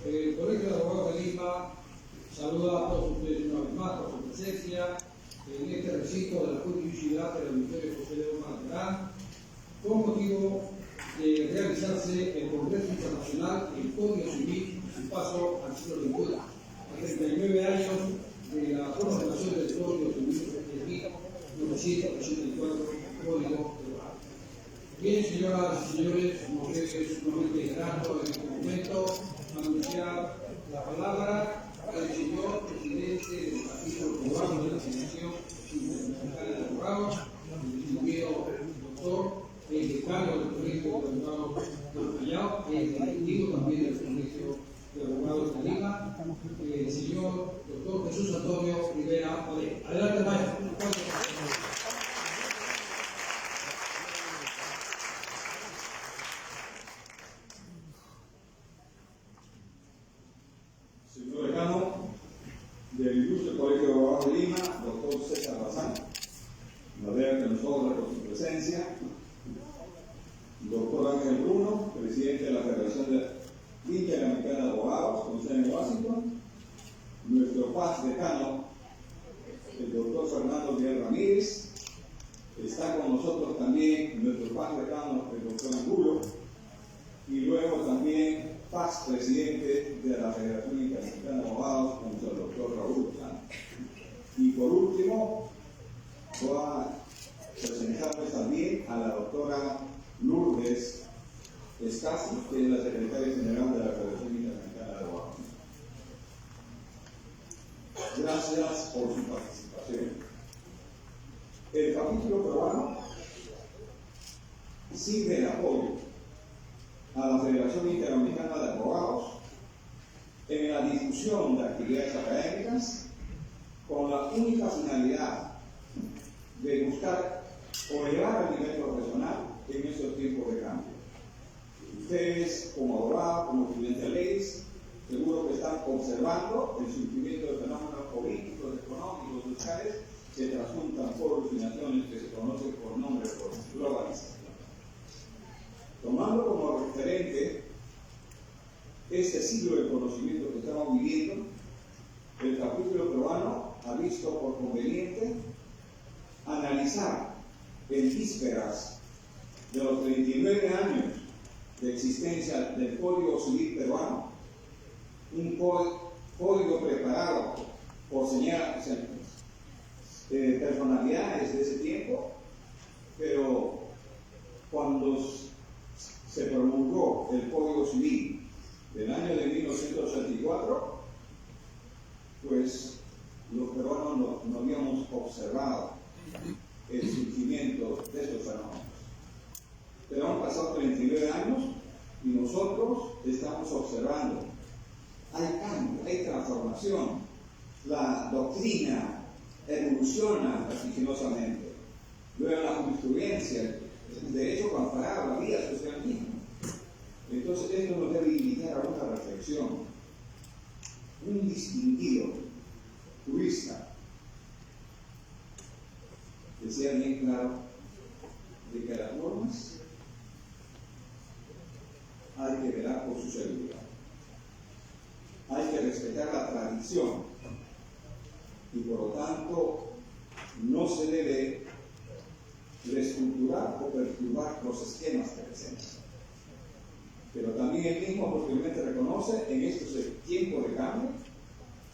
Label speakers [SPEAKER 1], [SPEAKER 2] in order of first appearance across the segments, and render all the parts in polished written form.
[SPEAKER 1] El Colegio de Abogados de Lima saluda a todos ustedes una vez más por su presencia en este recinto de la Justicia del Auditorio José de Materán, con motivo de realizarse el Congreso Internacional del Código Civil y su paso al siglo XXI, a 39 años de la promulgación del Código Civil de 1984, Código Laboral. Bien, señoras y señores, nos es sumamente grato en este momento anunciar la palabra al señor presidente del Partido Cubano de la Asociación Internacional de Abogados, el distinguido doctor, el decano del Colegio de Abogados del Callao, el directivo también del Colegio de Abogados de Lima, el señor doctor Jesús Antonio Rivera Padilla. Adelante, maestro.
[SPEAKER 2] Señor decano del Ilustre Colegio de Abogados de Lima, doctor César Bazán, me alegra que nos honra con su presencia. Doctor Ángel Bruno, presidente de la Federación Interamericana de Abogados, con sede en Washington. Nuestro paz decano, el doctor Fernando Miguel Ramírez. Está con nosotros también nuestro paz decano, el doctor Angulo. Y luego también paz presidente de la Federación Interamericana de Abogados, con el doctor Raúl Lozano. Y por último, voy a presentarles también a la doctora Lourdes Escasi, que es la secretaria general de la Federación Interamericana de Abogados. Gracias por su participación. El capítulo peruano sirve de apoyo a la Federación Interamericana de Abogados en la difusión de actividades académicas con la única finalidad de buscar o elevar el nivel profesional en estos tiempos de cambio. Ustedes, como abogados, como estudiantes de leyes, seguro que están observando el surgimiento de fenómenos políticos, económicos, sociales que trasuntan pueblos y naciones que se conocen por nombre de globalización. Tomando como referente este siglo de conocimiento que estamos viviendo, el capítulo peruano ha visto por conveniente analizar en vísperas de los 39 años de existencia del Código Civil peruano, un código preparado por personalidades de ese tiempo, pero cuando se promulgó el Código Civil del año de 1984, pues los peruanos no habíamos observado el surgimiento de estos fenómenos. Pero han pasado 39 años y nosotros estamos observando. Hay cambio, hay transformación. La doctrina evoluciona vertiginosamente. Luego la jurisprudencia, el derecho comparado, la vida social misma. Entonces esto nos debe invitar a una reflexión. Un distinguido jurista decía bien claro de que las normas hay que velar por su seguridad. Hay que respetar la tradición y por lo tanto no se debe reestructurar o perturbar los esquemas presentes. Pero también él mismo posiblemente reconoce en estos tiempos de cambio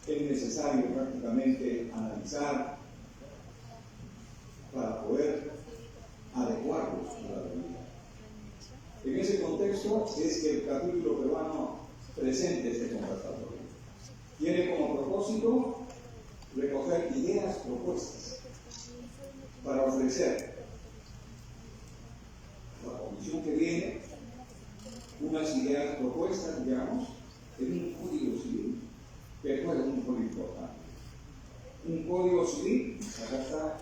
[SPEAKER 2] que es necesario prácticamente analizar para poder adecuarlos a la realidad. En ese contexto es que el capítulo peruano presente este conversatorio. Tiene como propósito recoger ideas propuestas para ofrecer a la comisión que viene unas ideas propuestas, digamos, en un código civil que juega un rol importante. Un código civil, acá está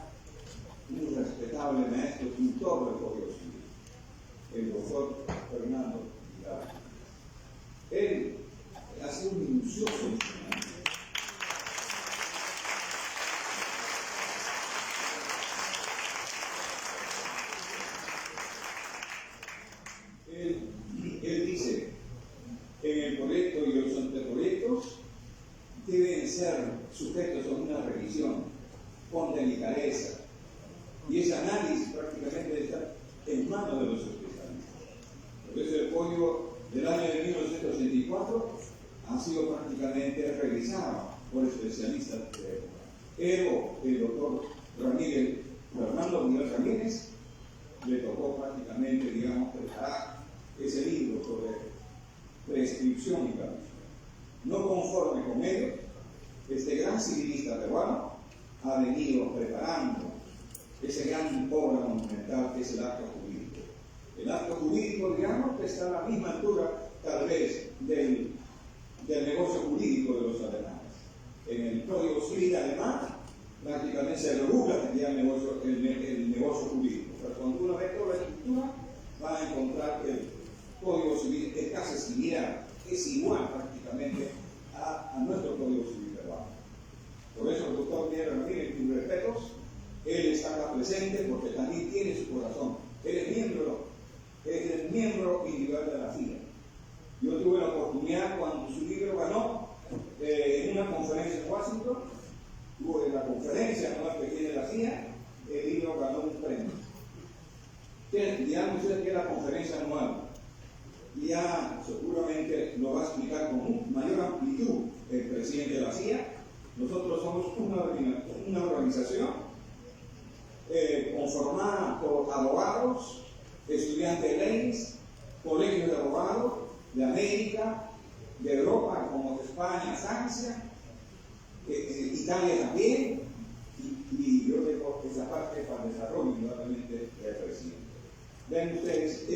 [SPEAKER 2] un respetable maestro tutor del código civil, el doctor Fernando Vidal. Él hace un minucioso instrumento. Él dice en el proyecto y los anteproyectos deben ser sujetos a una revisión con delicadeza, y ese análisis prácticamente está en manos de los especialistas. Por eso el código del año de 1984 ha sido prácticamente revisado por especialistas de época. Pero el doctor Fernando Miguel Ramírez le tocó prácticamente, digamos, preparar ese libro sobre prescripción y caducidad. No conforme con ello, este gran civilista peruano ha venido preparando ese gran obra monumental que es el acto jurídico. El acto jurídico, digamos, que está a la misma altura, tal vez, del negocio jurídico de los alemanes. En el Código Civil alemán, prácticamente se regula ya el negocio jurídico. Pero cuando uno ve toda la estructura, va a encontrar que el Código Civil es casi similar, es igual prácticamente a nuestro Código Civil peruano. Por eso el doctor Pierre Ramírez, mis respetos, él está acá presente porque también tiene su corazón. Él es el miembro individual de la CIA. Yo tuve la oportunidad cuando su libro ganó en una conferencia en Washington, tuvo en la conferencia anual que tiene la CIA, el libro ganó un premio. Digamos ustedes que es la conferencia anual. Ya seguramente lo va a explicar con mayor amplitud el presidente de la CIA. Nosotros somos una organización conformada por abogados, estudiantes de leyes, colegios de abogados de América, de Europa, como España, Francia, Italia también, y yo dejo esa parte para el desarrollo indudablemente del presidente. Vean ustedes,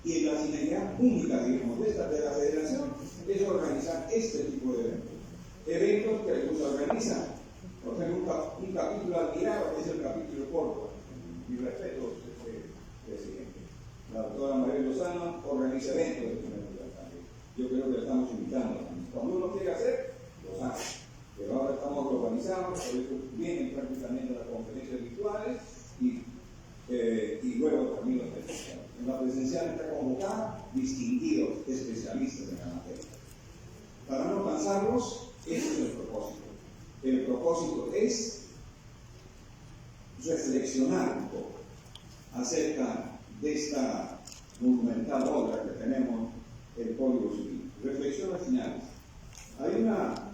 [SPEAKER 2] y la finalidad única, digamos, de la federación es organizar este tipo de eventos que se organizan. Por ejemplo, un capítulo admirado es el capítulo corto. Mi respeto, presidente. La doctora María Lozano organiza eventos de primer lugar también. Yo creo que la estamos invitando. Cuando uno quiere hacer, lo hace. Pero ahora estamos globalizados, por eso vienen prácticamente las conferencias virtuales y luego también los presenciales. En la presencial está convocada distinguidos especialistas en la materia. Para no cansarlos, ese es el propósito. El propósito es reflexionar un poco acerca de esta monumental obra que tenemos, el Código Civil. Reflexiones finales. Hay una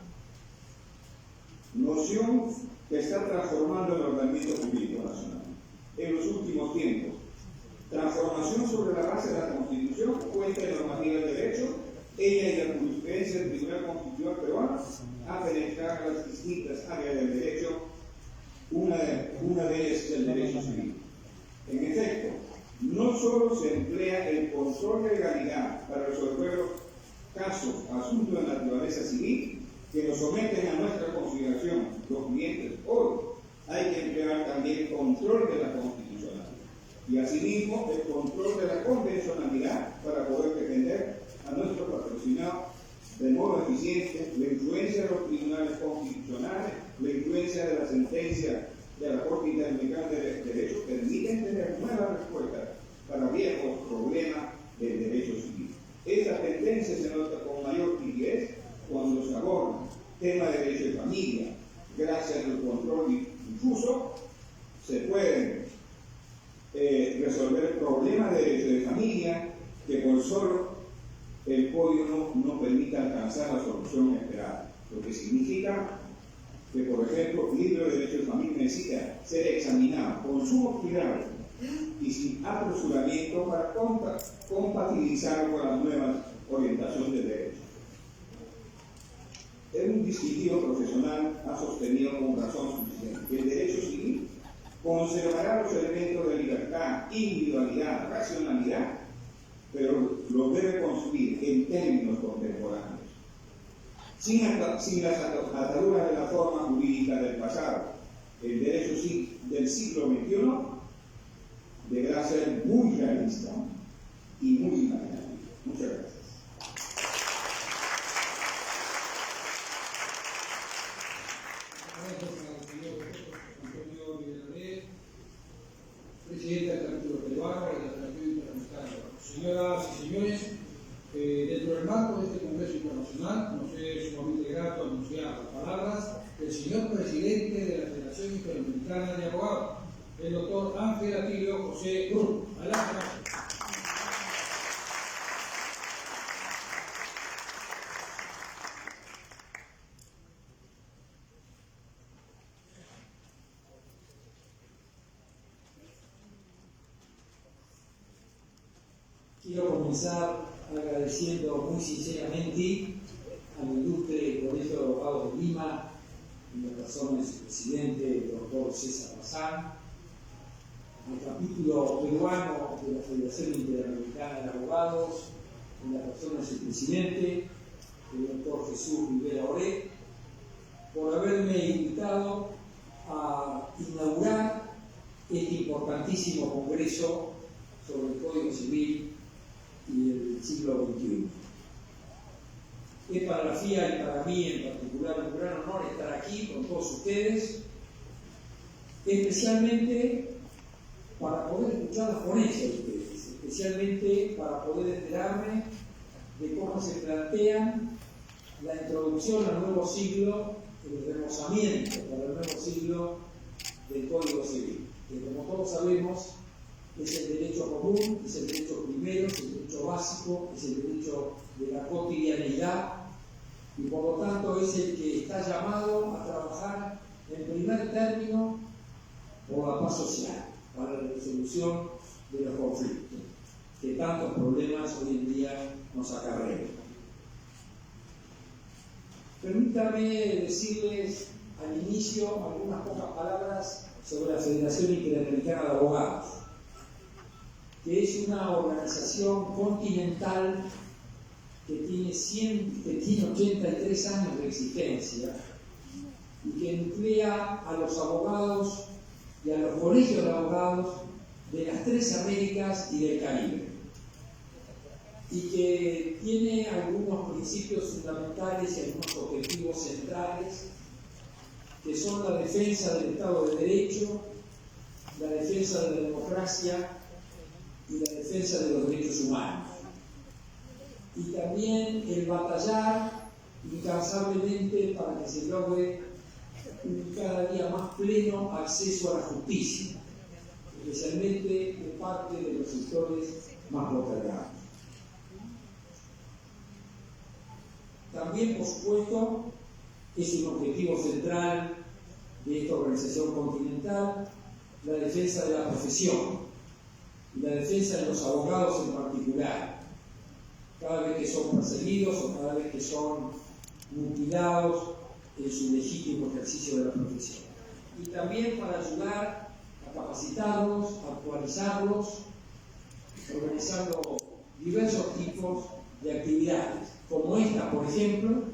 [SPEAKER 2] noción que está transformando el ordenamiento jurídico nacional en los últimos tiempos. Transformación sobre la base de la Constitución, fuente de normativa del derecho, ella y la jurisprudencia del Tribunal Constitucional peruano ha penetrado las distintas áreas del derecho, una de ellas es el derecho civil. En efecto, no solo se emplea el control de legalidad para resolver los casos, asuntos de naturaleza civil, que nos someten a nuestra consideración los clientes hoy, hay que emplear también el control de la constitucionalidad y asimismo el control de la convencionalidad para poder defender a nuestro patrocinado de modo eficiente la influencia de los tribunales constitucionales, la influencia de la sentencia de la Corte Interamericana de Derecho permiten tener nuevas respuestas para viejos problemas del derecho civil. Esta tendencia se nota con mayor nitidez cuando se aborda tema de derecho de familia. Gracias al control difuso se pueden resolver problemas de derecho de familia que por solo el código no permite alcanzar la solución esperada, lo que significa que, por ejemplo, el libro de derecho de familia necesita ser examinado con sumo cuidado y sin apresuramiento para compatibilizarlo con las nuevas orientaciones del derecho. Un distinguido profesional ha sostenido con razón suficiente que el derecho civil conservará los elementos de libertad, individualidad, racionalidad, pero lo debe construir en términos contemporáneos, sin las ataduras de la forma jurídica del pasado. El derecho del siglo XXI deberá ser muy realista y muy imaginativo. Muchas gracias.
[SPEAKER 1] Presidente del capítulo peruano y del capítulo interamericano. Señoras y señores, dentro del marco de este Congreso Internacional, nos es sumamente grato anunciar las palabras del señor presidente de la Federación Interamericana de Abogados, el doctor Ángel Atilio José Cruz. Adelante.
[SPEAKER 3] Quiero comenzar agradeciendo muy sinceramente al ilustre Colegio de Abogados de Lima, en la persona de su presidente, el doctor César Bazán, al capítulo peruano de la Federación Interamericana de Abogados, en la persona de su presidente, el doctor Jesús Rivera Oré, por haberme invitado a inaugurar este importantísimo congreso sobre el Código Civil y el siglo XXI. Es para la FIA y para mí en particular un gran honor estar aquí con todos ustedes, especialmente para poder escuchar las ponencias de ustedes, especialmente para poder enterarme de cómo se plantean la introducción al nuevo siglo, el remozamiento para el nuevo siglo del Código Civil, que como todos sabemos es el derecho común, es el derecho primero, es el derecho básico, es el derecho de la cotidianeidad y por lo tanto es el que está llamado a trabajar en primer término por la paz social, para la resolución de los conflictos que tantos problemas hoy en día nos acarrean. Permítanme decirles al inicio algunas pocas palabras sobre la Federación Interamericana de Abogados, que es una organización continental que tiene 83 años de existencia y que nuclea a los abogados y a los colegios de abogados de las 3 Américas y del Caribe, y que tiene algunos principios fundamentales y algunos objetivos centrales, que son la defensa del Estado de Derecho, la defensa de la democracia y la defensa de los derechos humanos, y también el batallar incansablemente para que se logre un cada día más pleno acceso a la justicia, especialmente de parte de los sectores más postergados. También, por supuesto, es un objetivo central de esta organización continental la defensa de la profesión y la defensa de los abogados en particular, cada vez que son perseguidos o cada vez que son mutilados en su legítimo ejercicio de la profesión. Y también para ayudar a capacitarlos, a actualizarlos, organizando diversos tipos de actividades, como esta, por ejemplo,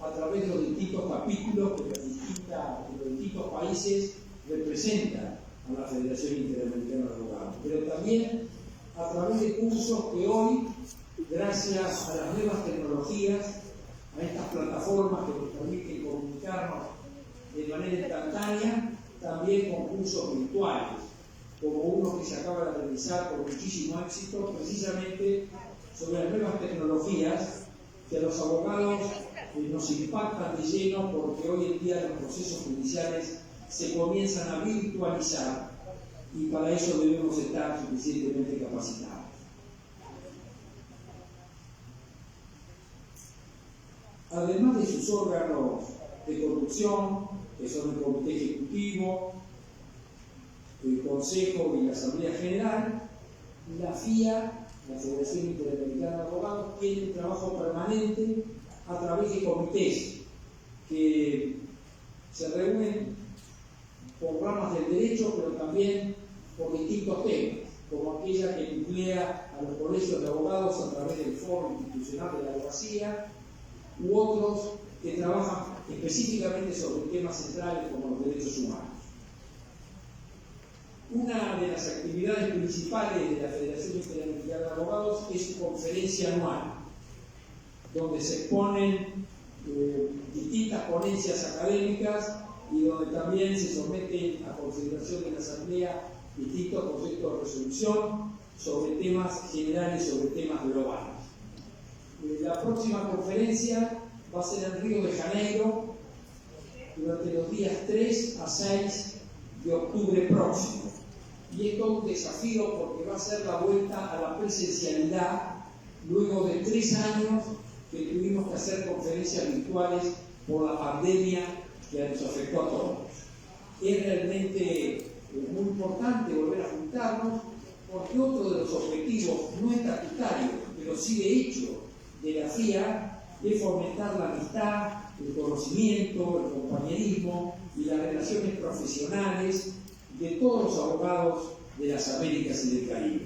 [SPEAKER 3] a través de los distintos capítulos que los distintos países representan a la Federación Interamericana de Abogados, pero también a través de cursos que hoy, gracias a las nuevas tecnologías, a estas plataformas que nos permiten comunicarnos de manera instantánea, también con cursos virtuales, como uno que se acaba de realizar con muchísimo éxito, precisamente sobre las nuevas tecnologías que a los abogados nos impactan de lleno, porque hoy en día los procesos judiciales se comienzan a virtualizar y para eso debemos estar suficientemente capacitados. Además de sus órganos de conducción, que son el Comité Ejecutivo, el Consejo y la Asamblea General, la FIA, la Federación Interamericana de Abogados, tiene un trabajo permanente a través de comités que se reúnen por ramas del derecho, pero también por distintos temas, como aquella que nuclea a los colegios de abogados a través del Foro Institucional de la Abogacía, u otros que trabajan específicamente sobre temas centrales como los derechos humanos. Una de las actividades principales de la Federación Interamericana de Abogados es su conferencia anual, donde se exponen distintas ponencias académicas y donde también se someten a consideración de la Asamblea distintos proyectos de resolución sobre temas generales, sobre temas globales. La próxima conferencia va a ser en Río de Janeiro durante los días 3 a 6 de octubre próximo. Y esto es un desafío porque va a ser la vuelta a la presencialidad luego de 3 años que tuvimos que hacer conferencias virtuales por la pandemia que nos afectó a todos. Es realmente muy importante volver a juntarnos porque otro de los objetivos no estatutarios, pero sí de hecho de la FIA, es fomentar la amistad, el conocimiento, el compañerismo y las relaciones profesionales de todos los abogados de las Américas y del Caribe.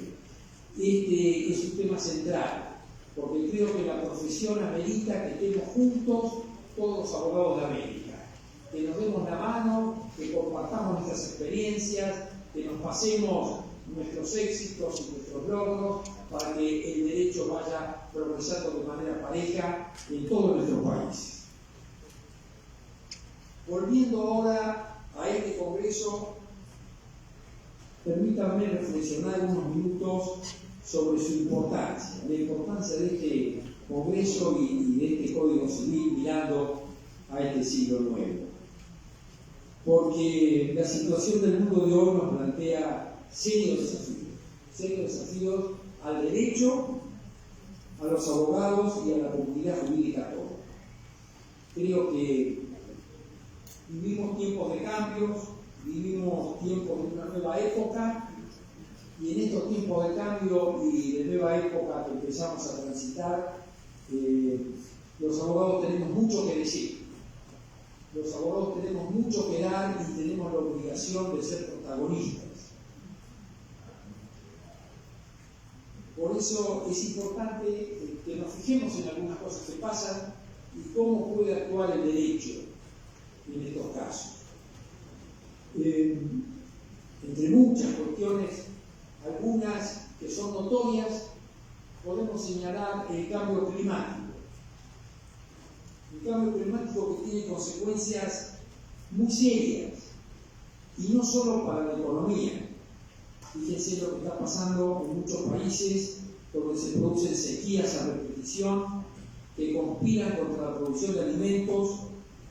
[SPEAKER 3] Este es un tema central, porque creo que la profesión amerita que estemos juntos todos los abogados de América, que nos demos la mano, que compartamos nuestras experiencias, que nos pasemos nuestros éxitos y nuestros logros para que el derecho vaya progresando de manera pareja en todo nuestro país. Volviendo ahora a este congreso, permítanme reflexionar unos minutos sobre su importancia, la importancia de este congreso y de este Código Civil mirando a este siglo nuevo. Porque la situación del mundo de hoy nos plantea serios desafíos al derecho, a los abogados y a la comunidad jurídica toda. Creo que vivimos tiempos de cambios, vivimos tiempos de una nueva época, y en estos tiempos de cambio y de nueva época que empezamos a transitar, los abogados tenemos mucho que decir. Los abogados tenemos mucho que dar y tenemos la obligación de ser protagonistas. Por eso es importante que nos fijemos en algunas cosas que pasan y cómo puede actuar el derecho en estos casos. Entre muchas cuestiones, algunas que son notorias, podemos señalar el cambio climático. El cambio climático que tiene consecuencias muy serias, y no solo para la economía. Fíjense lo que está pasando en muchos países donde se producen sequías a repetición que conspiran contra la producción de alimentos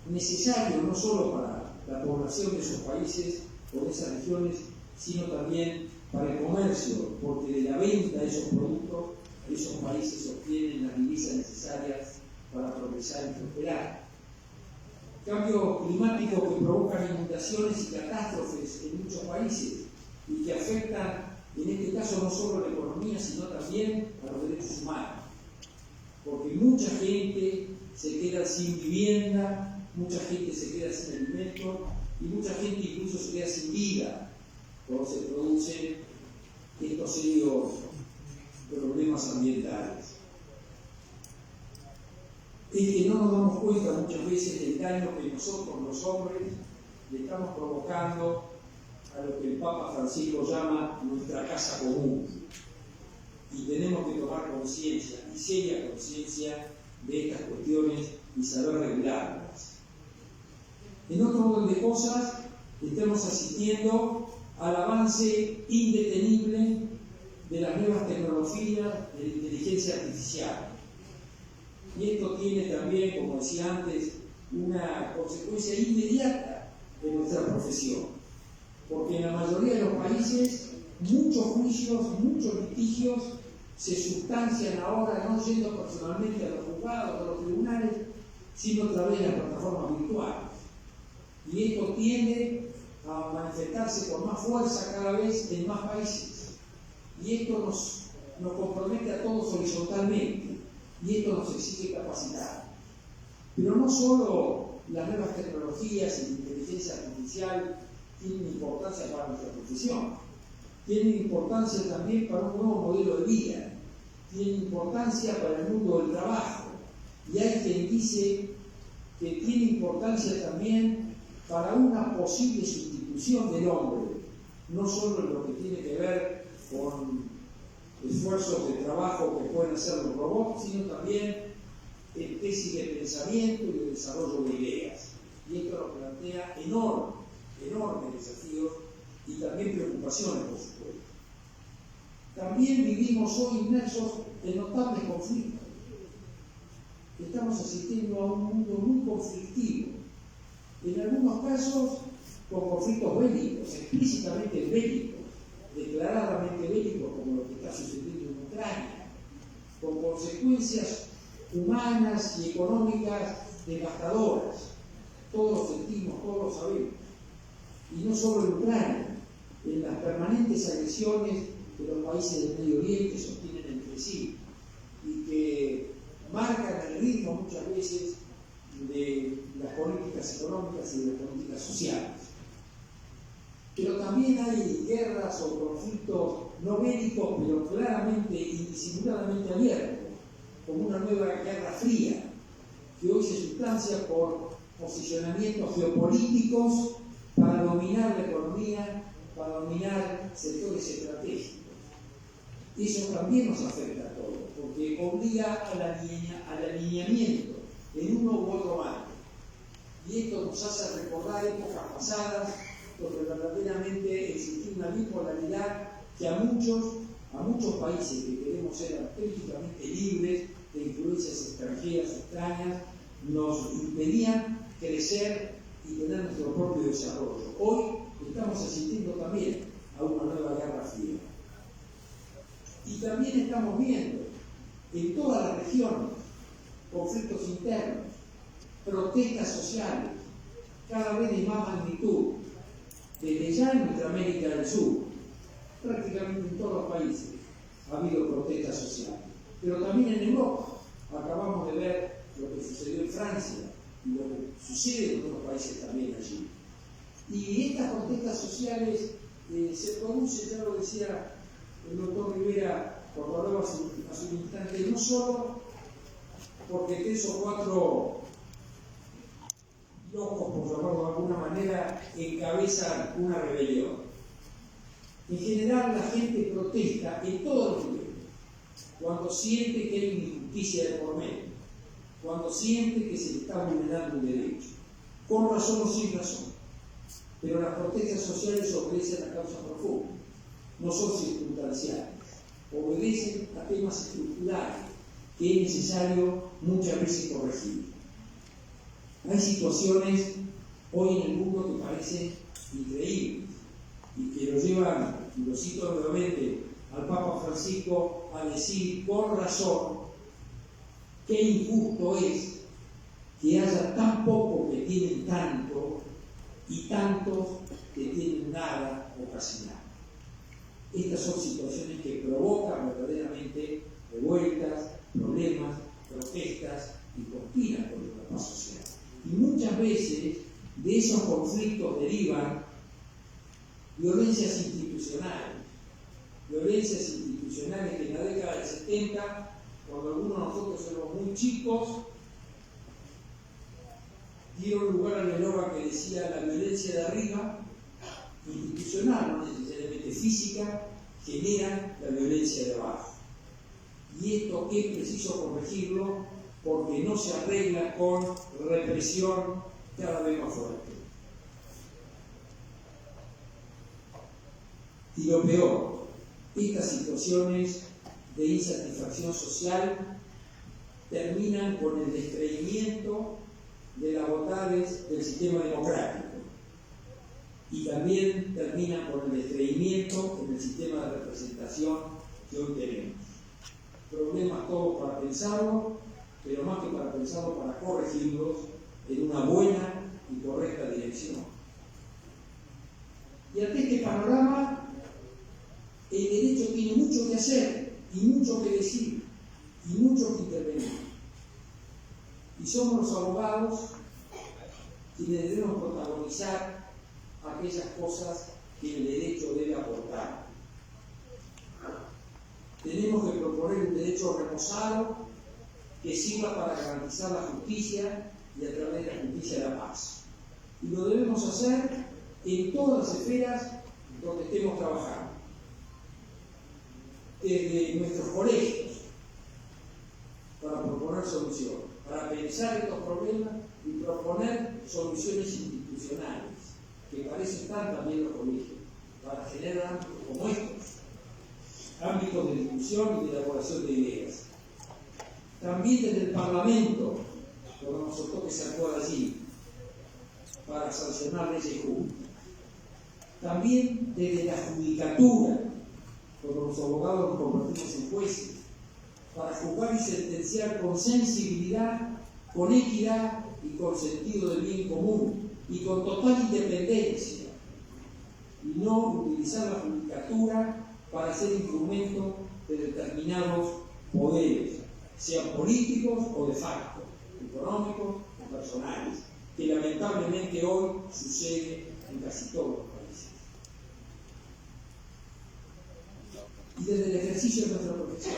[SPEAKER 3] necesarios no solo para la población de esos países o de esas regiones, sino también para el comercio, porque de la venta de esos productos esos países obtienen las divisas necesarias para progresar y prosperar. Cambios climáticos que provocan inundaciones y catástrofes en muchos países y que afectan, en este caso, no solo a la economía, sino también a los derechos humanos. Porque mucha gente se queda sin vivienda, mucha gente se queda sin alimento y mucha gente incluso se queda sin vida cuando se producen estos serios problemas ambientales. Es que no nos damos cuenta muchas veces del daño que nosotros, los hombres, le estamos provocando a lo que el Papa Francisco llama nuestra casa común. Y tenemos que tomar conciencia, y seria conciencia, de estas cuestiones y saber regularlas. En otro orden de cosas, estamos asistiendo al avance indetenible de las nuevas tecnologías de la inteligencia artificial. Y esto tiene también, como decía antes, una consecuencia inmediata de nuestra profesión. Porque en la mayoría de los países, muchos juicios, muchos litigios se sustancian ahora no yendo personalmente a los juzgados, a los tribunales, sino a través de las plataformas virtuales. Y esto tiende a manifestarse con más fuerza cada vez en más países. Y esto nos compromete a todos horizontalmente. Y esto nos exige capacitar. Pero no solo las nuevas tecnologías y la inteligencia artificial tienen importancia para nuestra profesión, tienen importancia también para un nuevo modelo de vida, tienen importancia para el mundo del trabajo. Y hay quien dice que tiene importancia también para una posible sustitución del hombre, no solo en lo que tiene que ver con esfuerzos de trabajo que pueden hacer los robots, sino también en tesis de pensamiento y de desarrollo de ideas. Y esto nos plantea enormes desafíos y también preocupaciones, por supuesto. También vivimos hoy inmersos en notables conflictos. estamos asistiendo a un mundo muy conflictivo, en algunos casos con conflictos bélicos, explícitamente bélicos, declaradamente bélicos, como lo que está sucediendo en Ucrania, con consecuencias humanas y económicas devastadoras. Todos lo sentimos, todos lo sabemos. Y no solo en Ucrania, en las permanentes agresiones que los países del Medio Oriente sostienen entre sí y que marcan el ritmo muchas veces de las políticas económicas y de las políticas sociales. Pero también hay guerras o conflictos no bélicos, pero claramente y disimuladamente abiertos, como una nueva guerra fría, que hoy se sustancia por posicionamientos geopolíticos para dominar la economía, para dominar sectores estratégicos. Eso también nos afecta a todos, porque obliga al alineamiento en uno u otro bando. Y esto nos hace recordar épocas pasadas, donde verdaderamente existía una bipolaridad que a muchos países que queremos ser auténticamente libres de influencias extranjeras o extrañas, nos impedían crecer y tener nuestro propio desarrollo. Hoy estamos asistiendo también a una nueva guerra fría. Y también estamos viendo en todas las regiones conflictos internos, protestas sociales, cada vez de más magnitud, desde ya en nuestra América del Sur, prácticamente en todos los países ha habido protestas sociales, pero también en Europa. Acabamos de ver lo que sucedió en Francia y lo que sucede en otros países también allí. Y estas protestas sociales se producen, ya lo decía el doctor Rivera cuando hablaba hace un instante, no solo porque 3 o 4 locos, por llamarlo de alguna manera, encabezan una rebelión. En general la gente protesta en todos los niveles, cuando siente que hay una injusticia de por medio, cuando siente que se le está vulnerando un derecho, con razón o sin razón. Pero las protestas sociales obedecen a causas profundas, no son circunstanciales, obedecen a temas estructurales que es necesario muchas veces corregir. Hay situaciones hoy en el mundo que parecen increíbles y que lo llevan, y lo cito nuevamente, al Papa Francisco a decir con razón qué injusto es que haya tan pocos que tienen tanto y tantos que tienen nada o casi nada. Estas son situaciones que provocan verdaderamente revueltas, problemas, protestas y conspiran contra la paz social. Y muchas veces de esos conflictos derivan violencias institucionales que en la década del 70, cuando algunos de nosotros éramos muy chicos, dieron lugar al eslogan que decía: la violencia de arriba, institucional, no necesariamente física, genera la violencia de abajo. Y esto es preciso corregirlo porque no se arregla con represión cada vez más fuerte. Y lo peor, estas situaciones de insatisfacción social terminan con el descreimiento de las bondades del sistema democrático y también terminan con el descreimiento en el sistema de representación que hoy tenemos. Problemas todos para pensarlo, pero más que para pensarlo, para corregirlos en una buena y correcta dirección. Y ante este panorama, el derecho tiene mucho que hacer y mucho que decir y mucho que intervenir. Y somos los abogados quienes debemos protagonizar aquellas cosas que el derecho debe aportar. Tenemos que proponer un derecho remozado que sirva para garantizar la justicia y a través de la justicia la paz. Y lo debemos hacer en todas las esferas donde estemos trabajando. Desde nuestros colegios, para proponer soluciones, para pensar estos problemas y proponer soluciones institucionales, que para eso están también los colegios, para generar ámbitos como estos, ámbitos de discusión y de elaboración de ideas. también desde el Parlamento, cuando nos toque se actuar allí para sancionar leyes justas, también desde la judicatura, cuando los abogados nos convertimos en jueces, para juzgar y sentenciar con sensibilidad, con equidad y con sentido del bien común y con total independencia, y no utilizar la judicatura para ser instrumento de determinados poderes, sean políticos o de facto, económicos o personales, que lamentablemente hoy sucede en casi todos los países. Y desde el ejercicio de nuestra profesión,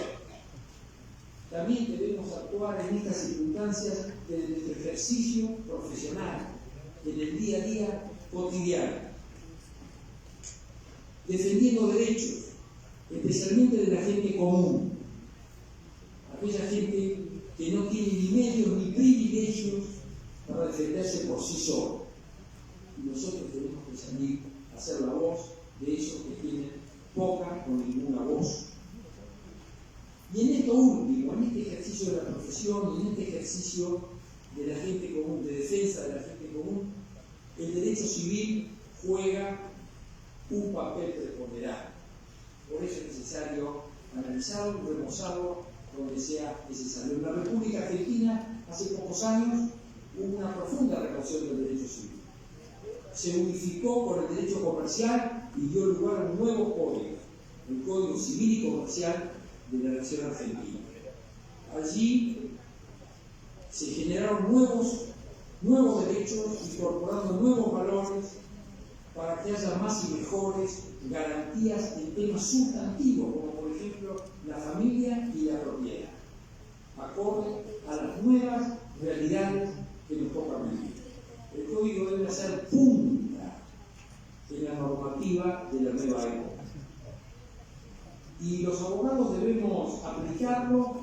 [SPEAKER 3] también debemos actuar en estas circunstancias desde nuestro ejercicio profesional, en el día a día cotidiano, defendiendo derechos, especialmente de la gente común, aquella gente que no tiene ni medios ni privilegios para defenderse por sí solo. Y nosotros tenemos que salir a ser la voz de esos que tienen poca o ninguna voz. Y en esto último, en este ejercicio de la profesión y en este ejercicio de la gente común, de defensa de la gente común, el derecho civil juega un papel preponderante. Por eso es necesario analizarlo, remozarlo donde sea necesario. En la República Argentina, hace pocos años, hubo una profunda renovación del derecho civil. Se unificó con el derecho comercial y dio lugar a un nuevo código, el Código Civil y Comercial de la Nación Argentina. Allí se generaron nuevos derechos, incorporando nuevos valores para que haya más y mejores garantías en temas sustantivos, como por ejemplo la familia y la propiedad, acorde a las nuevas realidades que nos toca vivir. El código debe ser punta en la normativa de la nueva época. Y los abogados debemos aplicarlo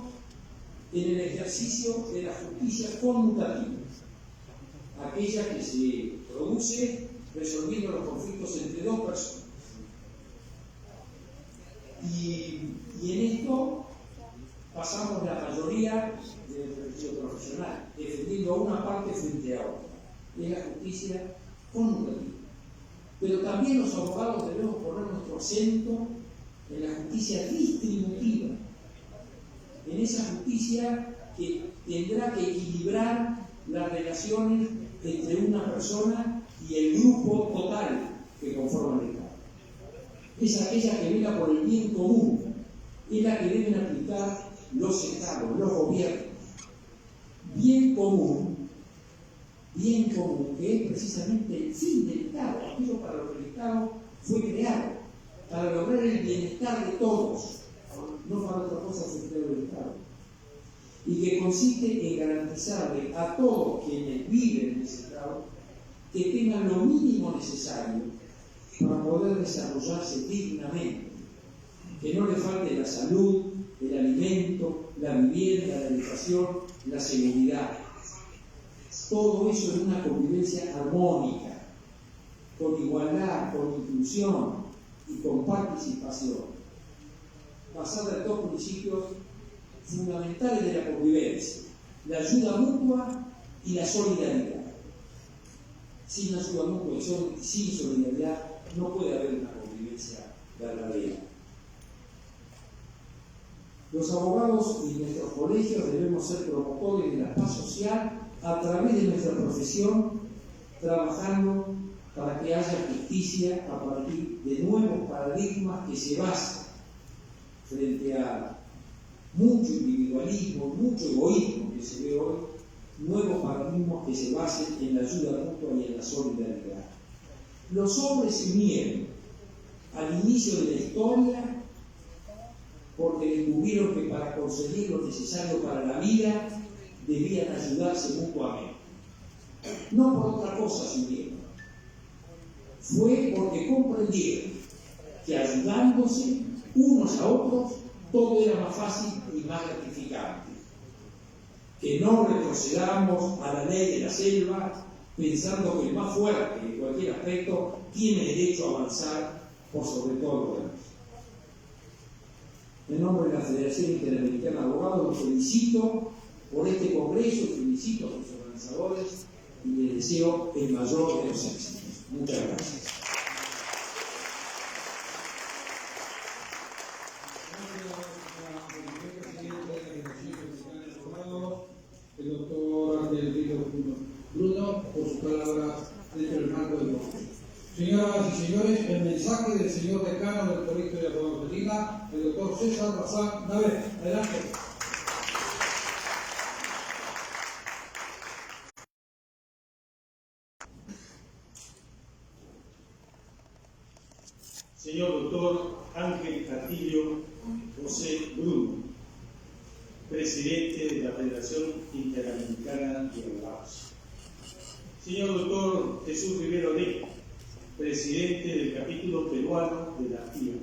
[SPEAKER 3] en el ejercicio de la justicia conmutativa, aquella que se produce resolviendo los conflictos entre dos personas. Y en esto pasamos la mayoría del ejercicio profesional, defendiendo a una parte frente a otra. Es la justicia conmutativa. Pero también los abogados debemos poner nuestro acento en la justicia distributiva, en esa justicia que tendrá que equilibrar las relaciones entre una persona y el grupo total que conforma el Estado. Es aquella que vela por el bien común, es la que deben aplicar los estados, los gobiernos. Bien común, que es precisamente el fin del Estado, aquello para lo que el Estado fue creado, para lograr el bienestar de todos, no para otra cosa fue creado el Estado, y que consiste en garantizarle a todos quienes viven en ese Estado que tengan lo mínimo necesario para poder desarrollarse dignamente, que no le falte la salud, el alimento, la vivienda, la educación, la seguridad. Todo eso en una convivencia armónica, con igualdad, con inclusión y con participación, basada en dos principios fundamentales de la convivencia: la ayuda mutua y la solidaridad. Sin ayuda mutua y sin solidaridad no puede haber una convivencia verdadera. Los abogados y nuestros colegios debemos ser promotores de la paz social a través de nuestra profesión, trabajando para que haya justicia a partir de nuevos paradigmas que se basen frente a mucho individualismo, mucho egoísmo que se ve hoy, nuevos paradigmas que se basen en la ayuda mutua y en la solidaridad. Los hombres se unieron al inicio de la historia porque descubrieron que para conseguir lo necesario para la vida debían ayudarse mutuamente. No por otra cosa se unieron. Fue porque comprendieron que ayudándose unos a otros todo era más fácil y más gratificante. Que no retrocedamos a la ley de la selva pensando que el más fuerte en cualquier aspecto tiene derecho a avanzar por sobre todo lo demás. En nombre de la Federación Interamericana de Abogados, los felicito por este congreso, felicito a los organizadores y les deseo el mayor de los éxitos. Muchas gracias.
[SPEAKER 1] El doctor Angelito Bruno, por sus palabras dentro del marco del congreso. Señoras y señores, el mensaje del señor decano del Colegio de Abogados de Lima, el doctor César Bazán Navé. Adelante.
[SPEAKER 4] Señor doctor Ángel Castillo José Bruno, presidente de la Federación Interamericana de Abogados. Señor doctor Jesús Rivero Lee, presidente del capítulo peruano de la FIA.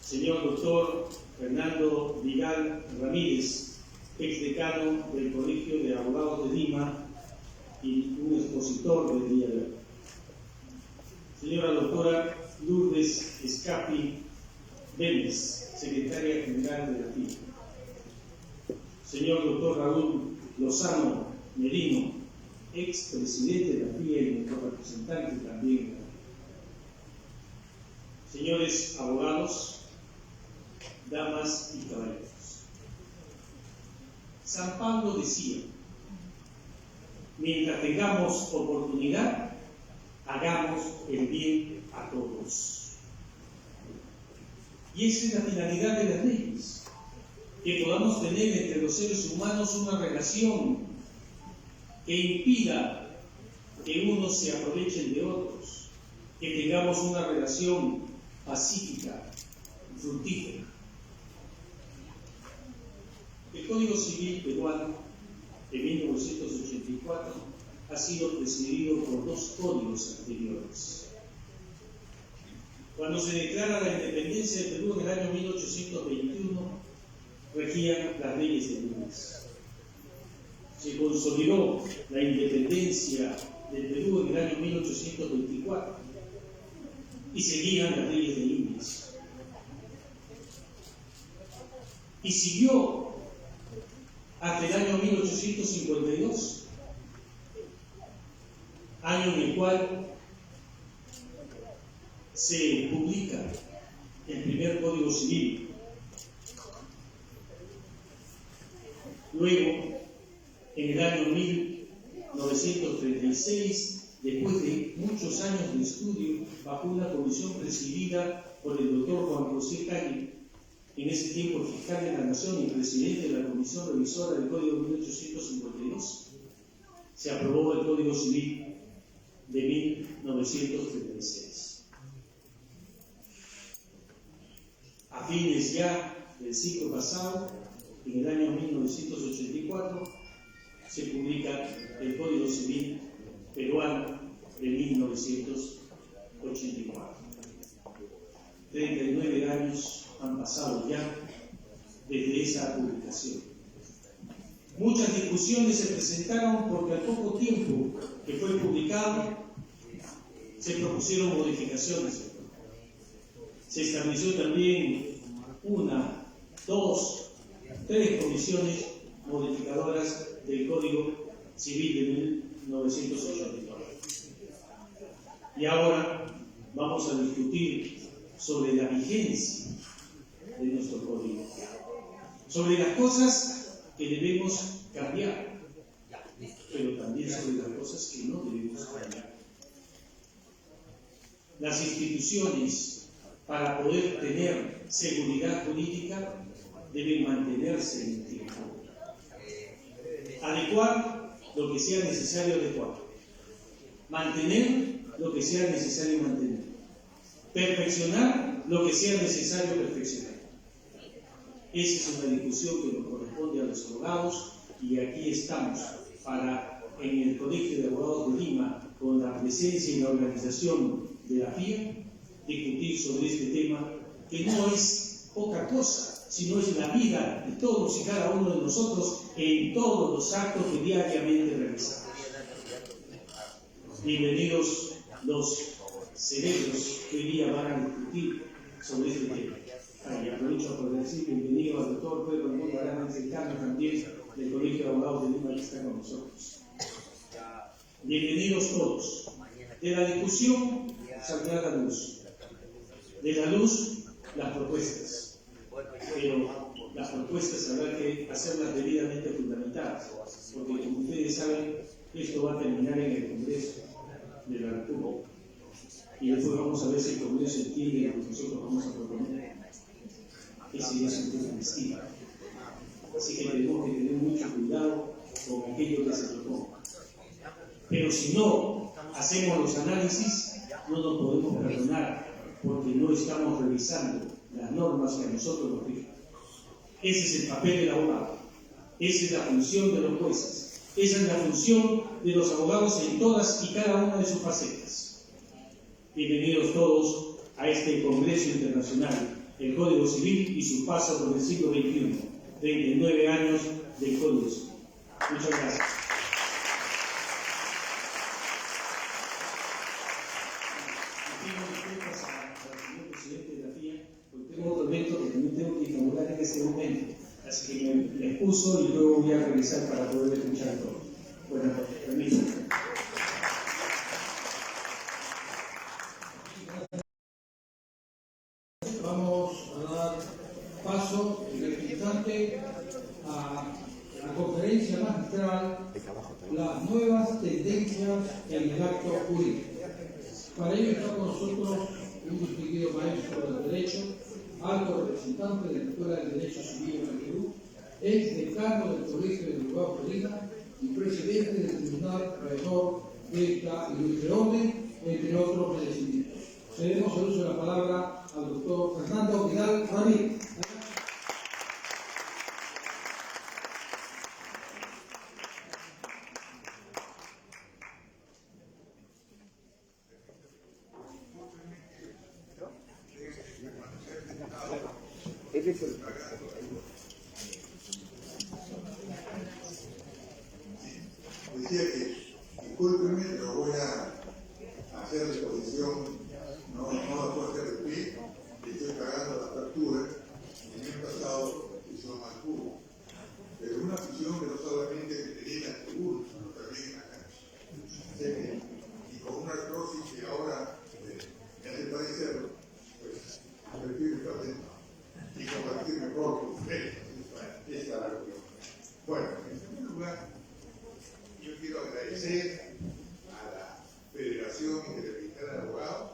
[SPEAKER 4] Señor doctor Fernando Vidal Ramírez, exdecano del Colegio de Abogados de Lima y un expositor del día de hoy. Señora doctora Lourdes Escapi Vélez, secretaria general de la FIA. Señor doctor Raúl Lozano Merino, expresidente de la FIA y nuestro representante también. Señores abogados, damas y caballeros. San Pablo decía: mientras tengamos oportunidad, hagamos el bien a todos. Y esa es la finalidad de las leyes, que podamos tener entre los seres humanos una relación que impida que unos se aprovechen de otros, que tengamos una relación pacífica, fructífera. El Código Civil peruano de 1984 ha sido precedido por dos códigos anteriores. Cuando se declara la independencia de Perú en el año 1821, regían las leyes de Núñez. Se consolidó la independencia de Perú en el año 1824 y seguían las leyes de Núñez. Y siguió hasta el año 1852, año en el cual se publica el primer Código Civil. Luego, en el año 1936, después de muchos años de estudio, bajo una comisión presidida por el doctor Juan José Calle, en ese tiempo fiscal de la Nación y presidente de la Comisión Revisora del Código 1852, se aprobó el Código Civil de 1936. A fines ya del siglo pasado, en el año 1984, se publica el Código Civil peruano de 1984. 39 años han pasado ya desde esa publicación. Muchas discusiones se presentaron porque al poco tiempo que fue publicado se propusieron modificaciones. Se estableció también una, dos, tres comisiones modificadoras del Código Civil de 1984. Y ahora vamos a discutir sobre la vigencia de nuestro código, sobre las cosas que debemos cambiar, pero también sobre las cosas que no debemos cambiar. Las instituciones, para poder tener seguridad política, deben mantenerse en el tiempo. Adecuar lo que sea necesario adecuar. Mantener lo que sea necesario mantener. Perfeccionar lo que sea necesario perfeccionar. Esa es una discusión que nos corresponde a los abogados y aquí estamos para, en el Colegio de Abogados de Lima, con la presencia y la organización de la FIA, discutir sobre este tema que no es poca cosa, sino es la vida de todos y cada uno de nosotros en todos los actos que diariamente realizamos. Bienvenidos los cerebros que hoy día van a discutir sobre este tema. Y aprovecho por decir bienvenido al doctor Pedro Mundo Arana, decano también del Colegio de Abogados de Lima, que está con nosotros. Bienvenidos todos. De la discusión saldrá la luz. De la luz, las propuestas. Pero las propuestas habrá que hacerlas debidamente fundamentadas, porque como ustedes saben, esto va a terminar en el Congreso de la República. Y después vamos a ver si el Congreso entiende lo que nosotros vamos a proponer. Ese es un tema distinto. Así que tenemos que tener mucho cuidado con aquello que se proponga. Pero si no hacemos los análisis, no nos podemos perdonar, porque no estamos revisando las normas que a nosotros nos rigen. Ese es el papel del abogado. Esa es la función de los jueces. Esa es la función de los abogados en todas y cada una de sus facetas. Bienvenidos todos a este Congreso Internacional, el Código Civil y su paso por el siglo XXI, 39 años del Código Civil. Muchas gracias. Señor presidente de la FIA, porque tengo otro evento que también tengo que inaugurar en este momento. Así que me excuso y luego voy a regresar para poder escuchar todo. Buenas noches. Permiso.
[SPEAKER 1] Vamos a dar paso en este instante a la conferencia magistral Las nuevas tendencias en el acto jurídico. Para ello está con nosotros un distinguido maestro del derecho, alto representante de la Escuela de Derecho Civil en el Perú, ex decano del Colegio de Abogados de Lima y presidente del Tribunal Redentor de la Ilustre, entre otros merecimientos. Cedemos el uso de la palabra al doctor Fernando Vidal Ramírez.
[SPEAKER 5] Decía que, discúlpeme, pero voy a hacer la exposición, no la puedo hacer de pie, estoy pagando la factura y me he pasado por prisión al cubo. Pero una prisión que no solamente me tenía en el seguro, sino también en la cancha. Y con una artrosis que ahora me hace padecerlo, pues prefiero estar dentro y compartir mejor con ustedes esta reunión. Bueno, en primer lugar, yo quiero agradecer a la Federación Interamericana de Abogados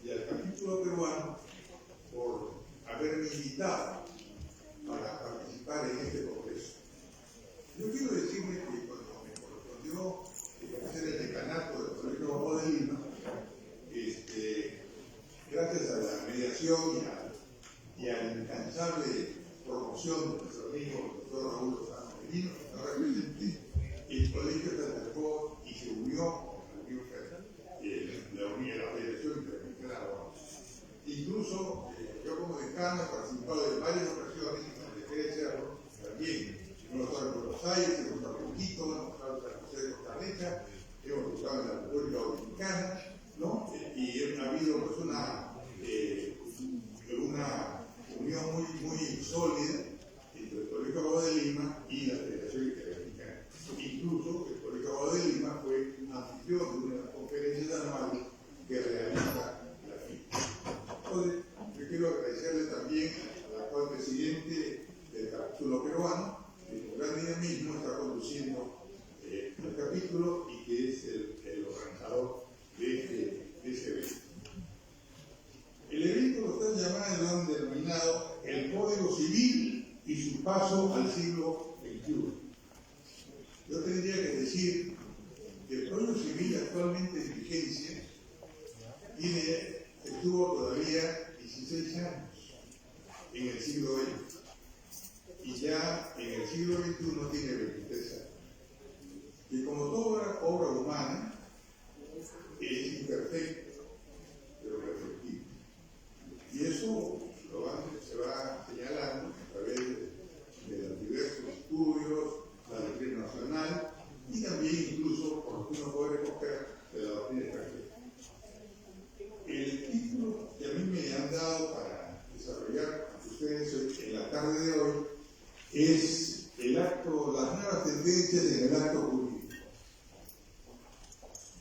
[SPEAKER 5] y al capítulo peruano por haberme invitado para participar en este congreso. Yo quiero decirles que cuando me correspondió hacer el decanato del Colegio de Abogados de Lima, gracias a la mediación y a la incansable promoción de nuestro amigo el doctor Raúl Lozano Merino, que ahora presente, el colegio se acercó y se unió la Federación Interamericana de Abogados. Incluso yo como decano he participado en varias ocasiones en el de Cerro, también hemos estado en Buenos Aires, hemos estado en Quito, hemos estado en San José de Costa Rica, hemos estado en la República Dominicana, ¿no? Y ha habido pues una unión muy sólida entre el Colegio de Abogados de Lima y la Federación Interamericana. Incluso el Colegio de Abogados de Lima fue anfitrión de una de las conferencias anuales que realiza la FIA. Entonces, yo quiero agradecerle también al actual presidente del capítulo peruano, que con gran dinamismo está conduciendo el capítulo y que es el organizador de este evento. El evento lo están llamando, lo han denominado el Código Civil y su paso al siglo XXI. Yo tendría que decir que el Código Civil actualmente en vigencia estuvo todavía 16 años en el siglo XX y ya en el siglo XXI tiene 23 años. Y como toda obra humana es imperfecta, pero perfectible. Y eso se va señalando a través de los diversos estudios, la doctrina nacional y también incluso por lo que uno puede recoger de la doctrina extranjera. El título que a mí me han dado para desarrollar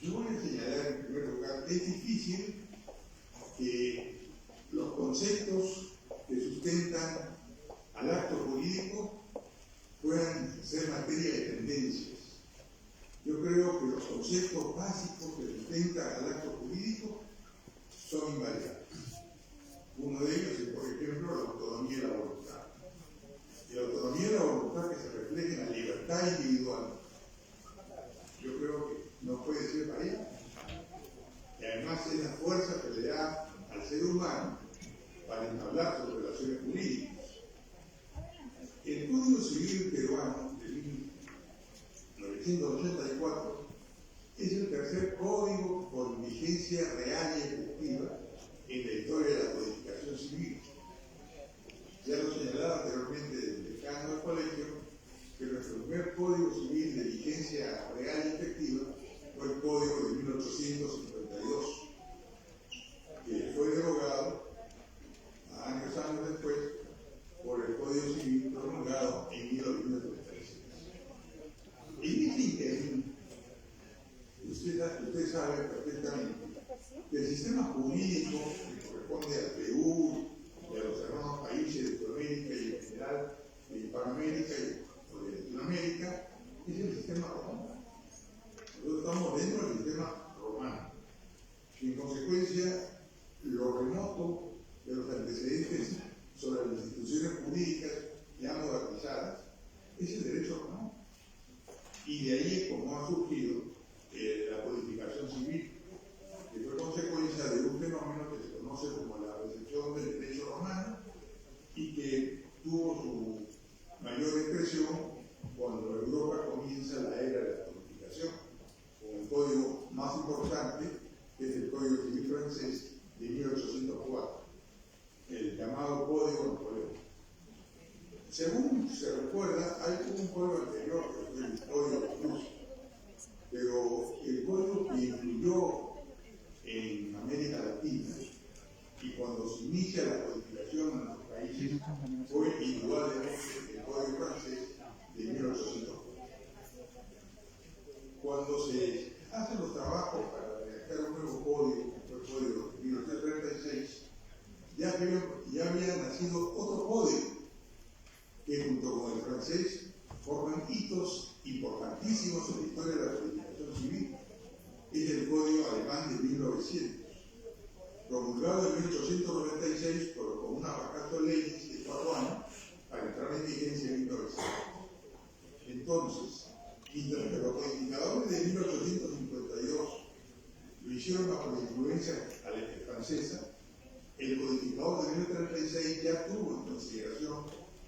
[SPEAKER 5] Yo voy a señalar en primer lugar que es difícil que los conceptos que sustentan al acto jurídico puedan ser materia de tendencias. Yo creo que los conceptos básicos que sustentan al acto jurídico son invariables. Uno de ellos es, por ejemplo, la autonomía de la voluntad. Y la autonomía de la voluntad que se refleja en la libertad individual, yo creo que no puede ser variable. Y además es la fuerza que le da al ser humano para entablar sus relaciones jurídicas. El Código Civil peruano de 1984 es el tercer código con vigencia real y efectiva en la historia de la codificación civil. Ya lo señalaba anteriormente el decano del colegio, que nuestro primer código civil de vigencia real y efectiva fue el código de 1852, que fue derogado años después por el Código Civil promulgado en 1936. En este interín, usted sabe perfectamente que el sistema jurídico que corresponde al Perú y a los hermanos países de Sudamérica y en general de Hispanoamérica o de Latinoamérica es el sistema romano. Nosotros estamos dentro del sistema romano. En consecuencia, lo remoto de los antecedentes sobre las instituciones jurídicas ya modernizadas es el derecho romano. Y de ahí es como ha surgido la codificación civil, que fue consecuencia de un fenómeno que se conoce como la recepción del derecho romano y que tuvo su mayor expresión cuando Europa comienza la era de la codificación, con el código más importante, que es el Código Civil francés de 1804, el llamado Código Napoleón. Según se recuerda, hay un código anterior, que fue el Código de Cruz, pero el código que influyó en América Latina y cuando se inicia la codificación en los países fue indudablemente el Código francés de 1804. Cuando se hacen los trabajos para redactar un nuevo código, que fue el Código de 1936, ya había nacido otro código que junto con el francés forman hitos importantísimos en la historia de la codificación civil. Es el Código Alemán de 1900, promulgado en 1896, pero con una vacatio legis de 4 años para entrar en vigencia en 1900. Entonces, mientras que los codificadores de 1852 lo hicieron bajo la influencia francesa, el codificador de 1936 ya tuvo en consideración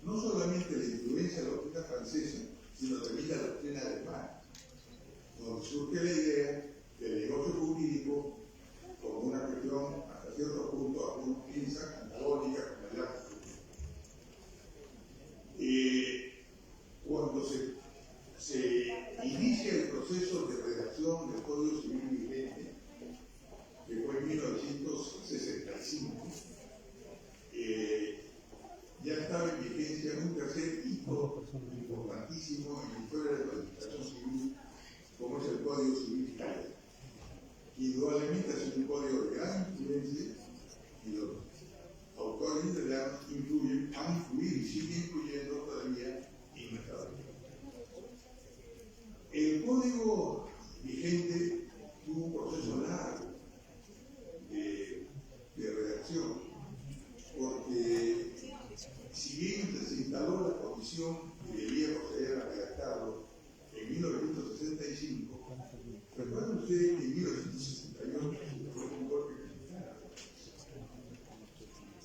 [SPEAKER 5] no solamente la influencia de la doctrina francesa, sino también la doctrina alemana, donde surge la idea del negocio jurídico como una cuestión hasta cierto punto, algunos piensan, antagónica con el acto jurídico. Cuando se inicia el proceso de redacción del Código Civil vigente, que fue en 1965, ya estaba en vigencia un tercer hito importantísimo en la historia de la codificación civil, como es el Código Civil italiano. Indudablemente ha sido un código de gran influencia y los autores italianos han influido y siguen influyendo todavía en nuestra vida. El código vigente tuvo un proceso largo de redacción, porque si bien se instaló la comisión que debía proceder a redactarlo en 1965, recuerden ustedes que en 1968 fue un golpe militar.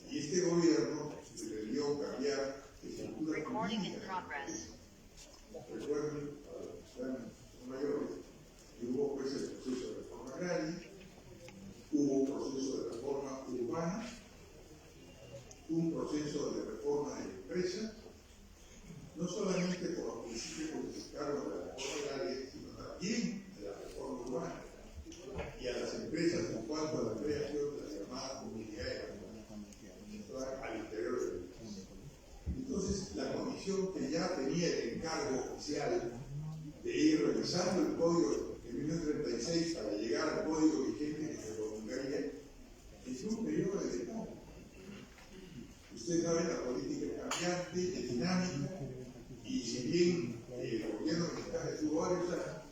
[SPEAKER 5] Y este gobierno debió cambiar estructura política. Recuerden, son mayores, que hubo pues el proceso de reforma agraria, hubo un proceso de reforma urbana, un proceso de reforma de empresas, no solamente por los principios que se cargan de la reforma agraria, sino también de la reforma urbana, y a las empresas en cuanto a la creación de las llamadas comunidades al interior del país. Entonces, la comisión que ya tenía el encargo oficial de ir revisando el código de 1936 para llegar al código vigente que se promulgaría, es un periodo de decano. Ustedes saben, la política es cambiante, es dinámica, y si bien el gobierno mexicano estuvo varios años,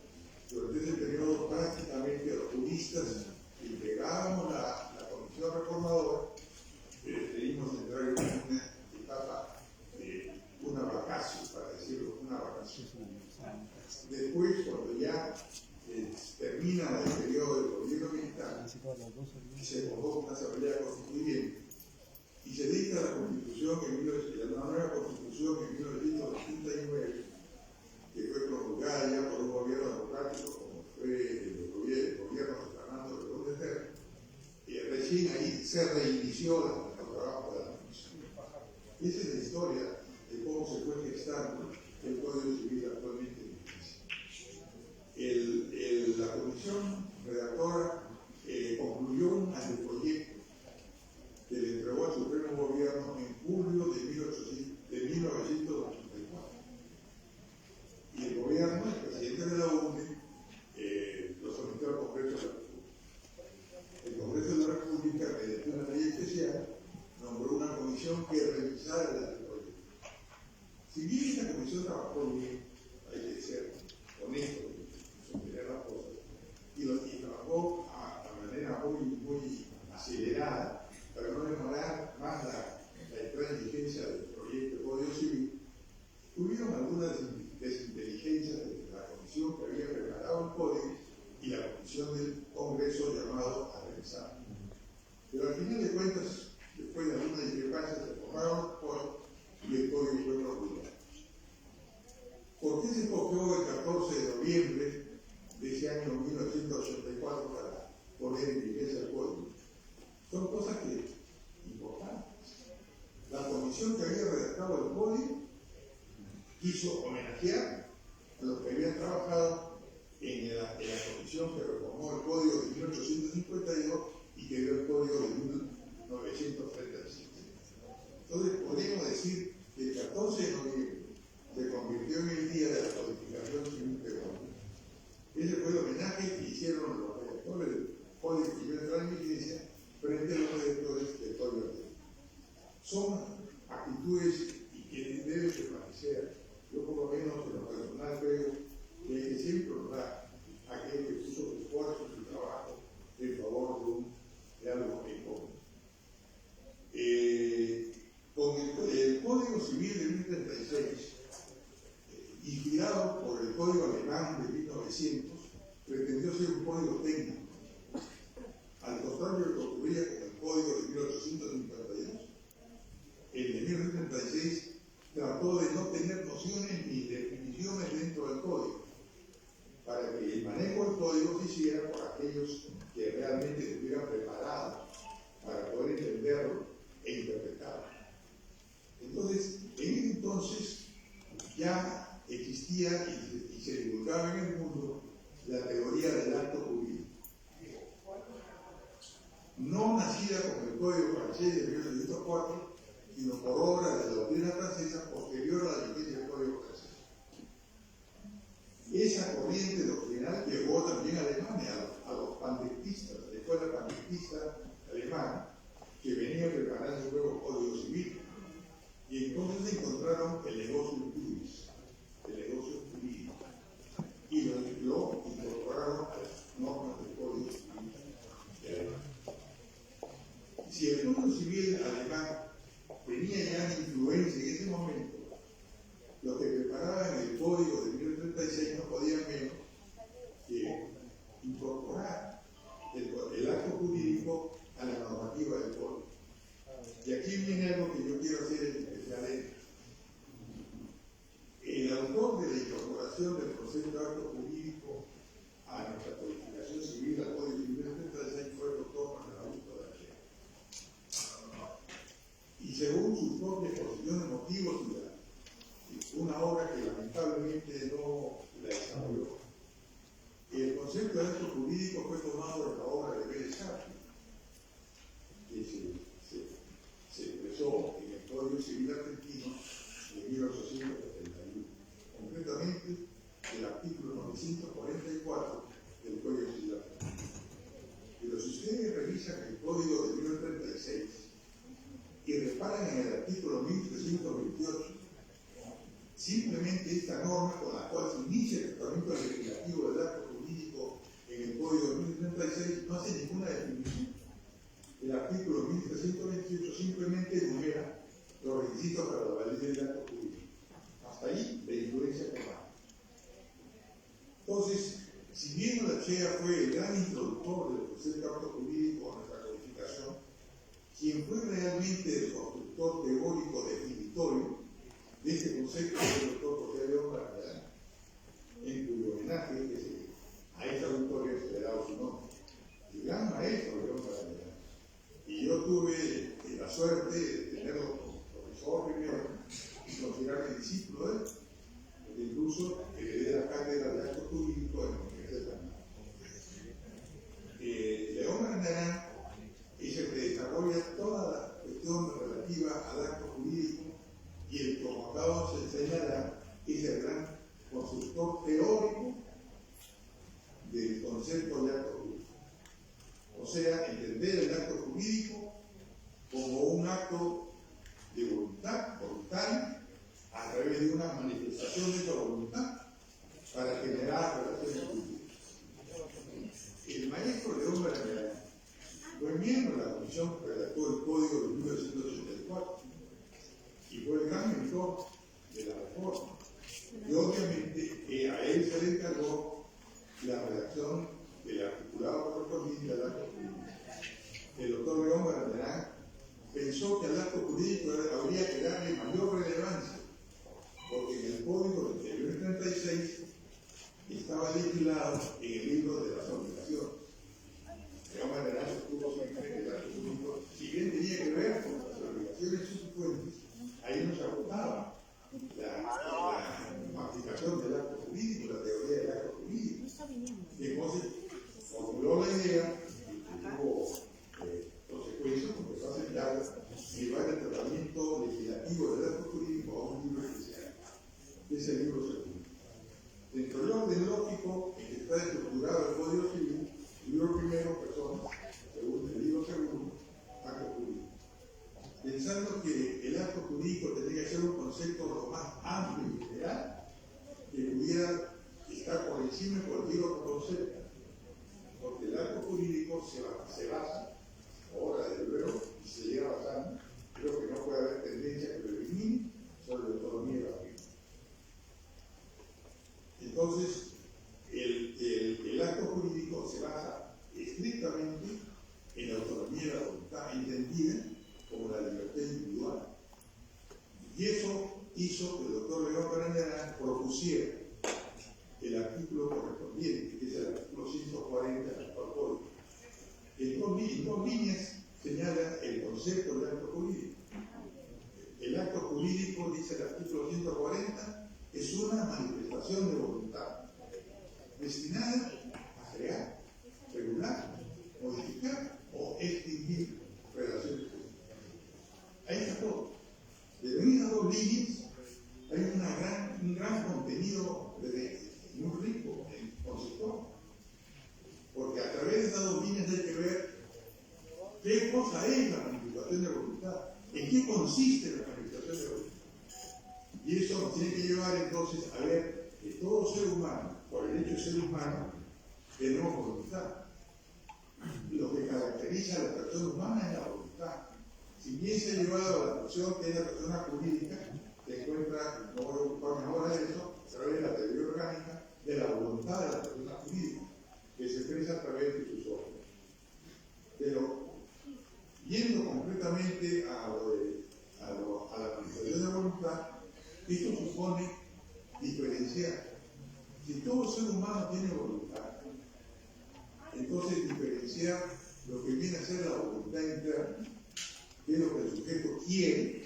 [SPEAKER 5] durante ese periodo prácticamente los juristas integrábamos la comisión reformadora, debimos entrar en una etapa de una vacación, para decirlo, una vacación. Después, cuando ya termina el periodo del gobierno militar, se convoca una asamblea constituyente y se dicta la constitución, la nueva constitución en 1989, que fue promulgada ya por un gobierno democrático como fue el gobierno de Fernando León de Terra, y recién ahí se reinició el trabajo de la comisión. Esa es la historia de cómo se fue gestando el Código Civil actualmente en México. La comisión redactora concluyó un anteproyecto que le entregó al Supremo Gobierno en julio de 1984. Y el gobierno, el presidente de la UNE, lo sometió al Congreso de la República. El Congreso de la República, mediante una ley especial, nombró una comisión que revisara el anteproyecto. Si bien esta comisión trabajó bien, hay que ser honesto, sostener las cosas, y trabajó a manera muy acelerada, para no demorar más la entrada en vigencia del proyecto de Código Civil, hubieron algunas desinteligencias de la comisión que había preparado el código y la comisión del Congreso llamado a revisar. Pero al final de cuentas, después de algunas discrepancias, se formaron y el código fue promulgado. ¿Por qué se escogió el 14 de noviembre de ese año 1984 para poner en vigencia el código? Son cosas importantes. La comisión que había redactado el código quiso homenajear a los que habían trabajado en la comisión que reformó el código de 1852 y que dio el código de 1937. Entonces podríamos decir que el 14 de noviembre se convirtió en el día de la codificación civil peruana. Ese fue el homenaje que hicieron los redactores del código civil de la vigencia frente a los redactores del código de ley. Son actitudes que deben permanecer. Yo por lo menos en lo personal creo que hay que siempre honrar a aquel que puso su esfuerzo y su trabajo en favor de algo en común. Con el Código Civil de 1936, inspirado por el Código Alemán de 1900, pretendió ser un código técnico. Al contrario de lo que ocurría con el Código de 1852, el de 1936 trató de no tener nociones ni definiciones dentro del código, para que el manejo del código se hiciera por aquellos que realmente estuvieran preparados para poder entenderlo e interpretarlo. Entonces, en ese entonces ya existía y se divulgaba en el mundo la teoría del acto jurídico, no nacida con el Código francés de 1804, sino por obra de la doctrina francesa posterior a la vigencia del Código francés. Esa corriente doctrinal llegó también a Alemania, a los pandectistas, la escuela pandectista alemana, que venía preparando un nuevo Código Civil. Y entonces encontraron el negocio juris, el negocio jurídico, y lo incorporaron a las normas del Código Civil de Alemania. Si el Código Civil alemán tenía ya influencia en ese momento, los que preparaban el Código de 1936 no podían menos que incorporar el acto jurídico a la normativa del Código. Y aquí viene algo que yo quiero hacer en especial énfasis. El autor de la incorporación del concepto de acto jurídico a nuestra codificación civil, al Código Civil de 1936, fue el doctor Manuel Augusto de Achea. Y según sus propias exposiciones de motivos y una obra que lamentablemente no la desarrolló, el concepto de acto jurídico fue tomado de la obra de Vélez Sartre, que se expresó en el Código Civil argentino de 1871, concretamente el artículo 944 del requisitos para la validez del acto jurídico. Hasta ahí la influencia formal. Entonces, si bien Olaechea fue el gran introductor del proceso de acto jurídico en nuestra codificación, quien fue realmente el constructor teórico definitorio de este concepto fue el doctor José León Barandán, en cuyo homenaje a esta autoría se le ha dado su nombre. El gran maestro León Barandán. Y yo tuve la suerte de tenerlo como profesor primero y considerarme discípulo de él, porque incluso heredé la cátedra de acto jurídico en la Universidad de Panamá. León Barandán es el que desarrolla toda la cuestión relativa al acto jurídico y el, como acabamos de señalar, es el gran constructor teórico del concepto de acto jurídico. O sea, entender el acto jurídico como un acto de voluntad, voluntario, a través de una manifestación de esa voluntad para generar relaciones jurídicas. El maestro León Barandán fue miembro de la comisión que redactó el Código de 1984 y fue el gran mentor de la reforma. Y obviamente a él se le encargó la redacción del articulado correspondiente al acto jurídico. El doctor León Barandán pensó que al acto jurídico habría que darle mayor relevancia, porque en el Código del 1936 estaba legislado en el libro de las obligaciones. León Barandán sostuvo siempre que el acto jurídico, si bien tenía que ver con las obligaciones subsecuentes, ahí no se agotaba la aplicación del acto jurídico, la teoría del acto jurídico. Y entonces formuló la idea y tuvo consecuencias, como se hace claro, llevar el tratamiento legislativo del acto jurídico a un libro especial. Es el libro segundo. Dentro del orden lógico en que está estructurado el Código Civil, el libro primero, personas, segundo, el libro segundo, acto jurídico. Pensando que el acto jurídico tendría que ser un concepto lo más amplio y general, que pudiera estar por encima de cualquier otro concepto, porque el acto jurídico se basa, ahora desde luego, y se llega basando, creo que no puede haber tendencia que lo elimine sobre la autonomía de la vida. Entonces, el acto jurídico se basa estrictamente en la autonomía de la voluntad, entendida como la libertad individual. Y eso hizo que el doctor León Barandán propusiera el artículo correspondiente, que es el artículo 140 del actual código. En dos líneas señala el concepto del acto jurídico. El acto jurídico, dice el artículo 140, es una manifestación de voluntad destinada a crear, regular, modificar o extinguir relaciones jurídicas. Ahí está todo. De esas dos líneas hay un gran contenido muy rico conceptual, porque a través de esas dos líneas hay que ver qué cosa es la manifestación de voluntad, en qué consiste la manifestación de voluntad. Y eso nos tiene que llevar entonces a ver que todo ser humano, por el hecho de ser humano, tenemos voluntad. Lo que caracteriza a la persona humana es la voluntad. Si bien se ha llevado a la persona que es la persona jurídica, se encuentra, no voy a ocuparme ahora de eso, a través de la teoría orgánica de la voluntad de la persona jurídica, que se expresa a través de sus órganos. Pero, yendo concretamente a la manifestación de voluntad, esto supone diferenciar. Si todo ser humano tiene voluntad, entonces diferenciar lo que viene a ser la voluntad interna, que es lo que el sujeto quiere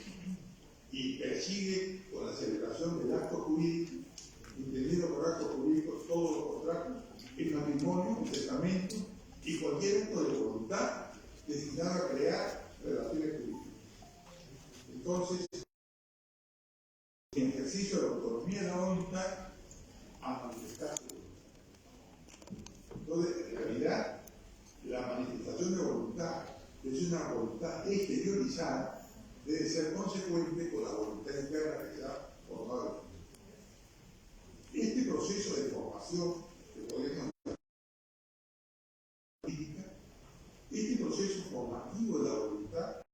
[SPEAKER 5] y persigue con la celebración del acto jurídico, entendido por acto jurídico todos los contratos, el matrimonio, el testamento y cualquier acto de voluntad destinado a crear relaciones jurídicas. Entonces, en ejercicio de la autonomía de la voluntad, a manifestar su voluntad. Entonces, en realidad, la manifestación de voluntad es una voluntad exteriorizada, debe ser consecuente con la voluntad interna que se ha formado. Este proceso de formación que podemos política, este proceso formativo de la voluntad